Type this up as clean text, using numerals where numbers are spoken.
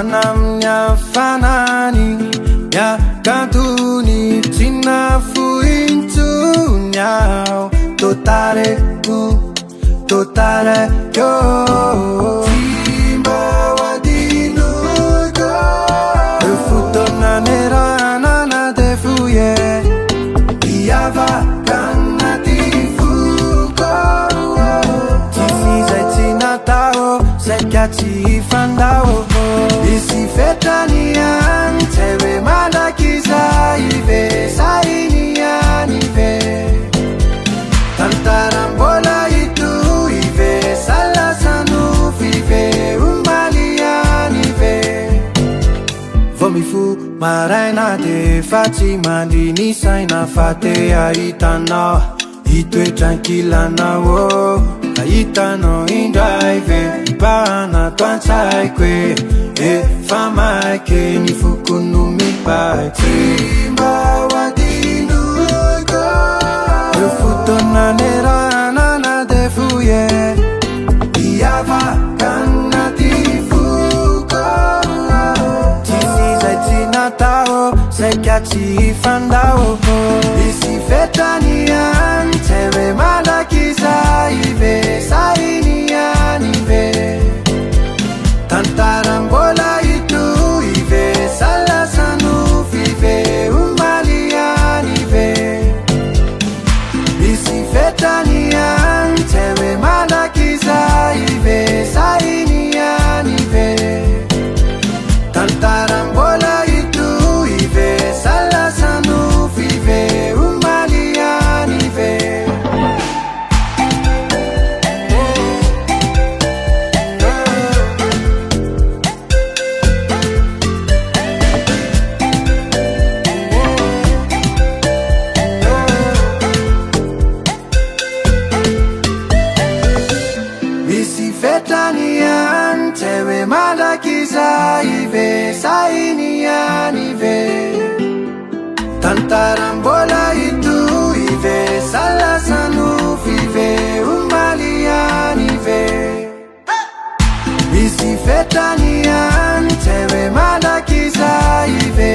Manamnya fanani ya kantuni tinafu intunyao totale yo timba wadinugo futo nera na defuye iava kanatifugo tisi zinatao sekati fandao isi fetanian tewe malakiza ive sainian ive tantarambola itu ive salasanu vive umalian ive vomifu maraina de fatima ndini saina fate aitana itwe tranquila na wo aitano indaive ibana twansaikwe fama ke ni fukunu mi pai timba wadinugo futo nera na defuye iava kanatifugo tisi zaitinatao sekati fandao isi fetanian tewe malakiza ive sainian ive tantarambola itu ive salasanu vive umalian ive isi fetanian tewe malakiza ive sainian ive tantarambola itu ive salasanu vive umalian ive fetanian tewe malakiza ive sainian ive tantarambola itu ive salasanu vive umalian ive isi fetanian tewe malakiza ive